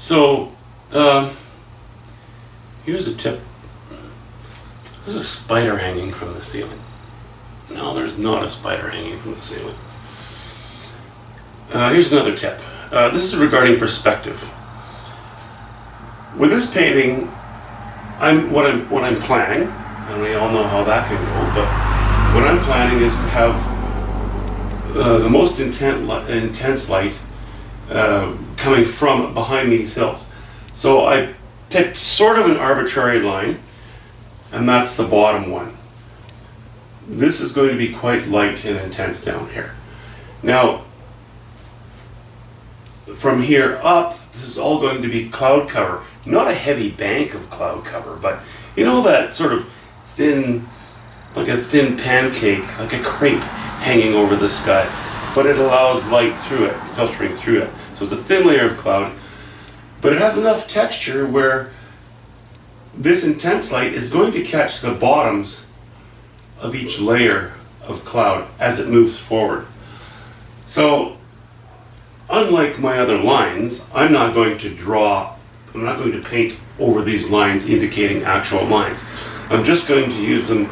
So, here's a tip. There's a spider hanging from the ceiling. No, there's not a spider hanging from the ceiling. Here's another tip. This is regarding perspective. With this painting, what I'm planning, and we all know how that can go, but what I'm planning is to have the most intense light coming from behind these hills. So I picked sort of an arbitrary line, and that's the bottom one. This is going to be quite light and intense down here. Now, from here up, this is all going to be cloud cover. Not a heavy bank of cloud cover, but you know that sort of thin, like a thin pancake, like a crepe hanging over the sky. But it allows light through it, filtering through it. So it's a thin layer of cloud, but it has enough texture where this intense light is going to catch the bottoms of each layer of cloud as it moves forward. So, unlike my other lines, I'm not going to paint over these lines indicating actual lines. I'm just going to use them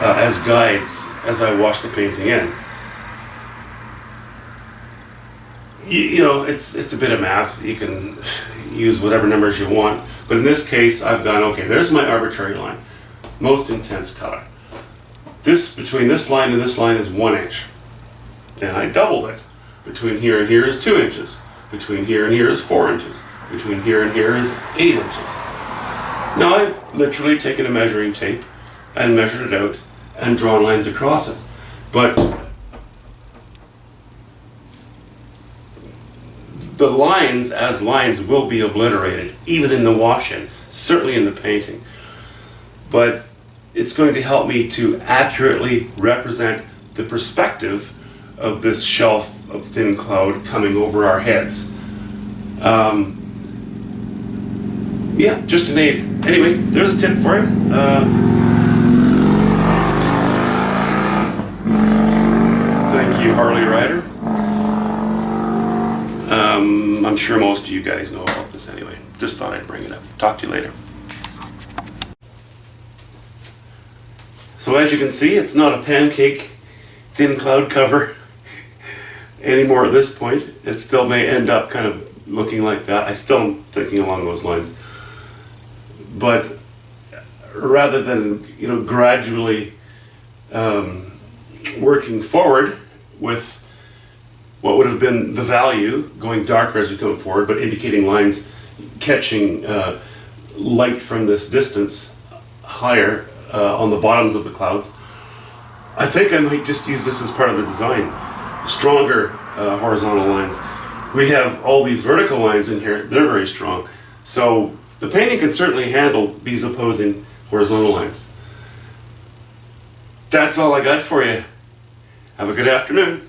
as guides as I wash the painting in. You know, it's a bit of math. You can use whatever numbers you want, but in this case, I've gone, okay, there's my arbitrary line, most intense color. This, between this line and this line is 1 inch. Then I doubled it. Between here and here is 2 inches. Between here and here is 4 inches. Between here and here is 8 inches. Now I've literally taken a measuring tape and measured it out and drawn lines across it. But the lines as lines will be obliterated, even in the wash-in, certainly in the painting. But it's going to help me to accurately represent the perspective of this shelf of thin cloud coming over our heads. Yeah, just an aid. Anyway, there's a tip for you. Thank you, Harley Rider. I'm sure most of you guys know about this anyway. Just thought I'd bring it up. Talk to you later. So as you can see, it's not a pancake thin cloud cover anymore at this point. It still may end up kind of looking like that. I still am thinking along those lines. But rather than, gradually working forward with what would have been the value, going darker as we come forward, but indicating lines catching light from this distance higher on the bottoms of the clouds, I think I might just use this as part of the design. Stronger horizontal lines. We have all these vertical lines in here, they're very strong. So the painting can certainly handle these opposing horizontal lines. That's all I got for you. Have a good afternoon.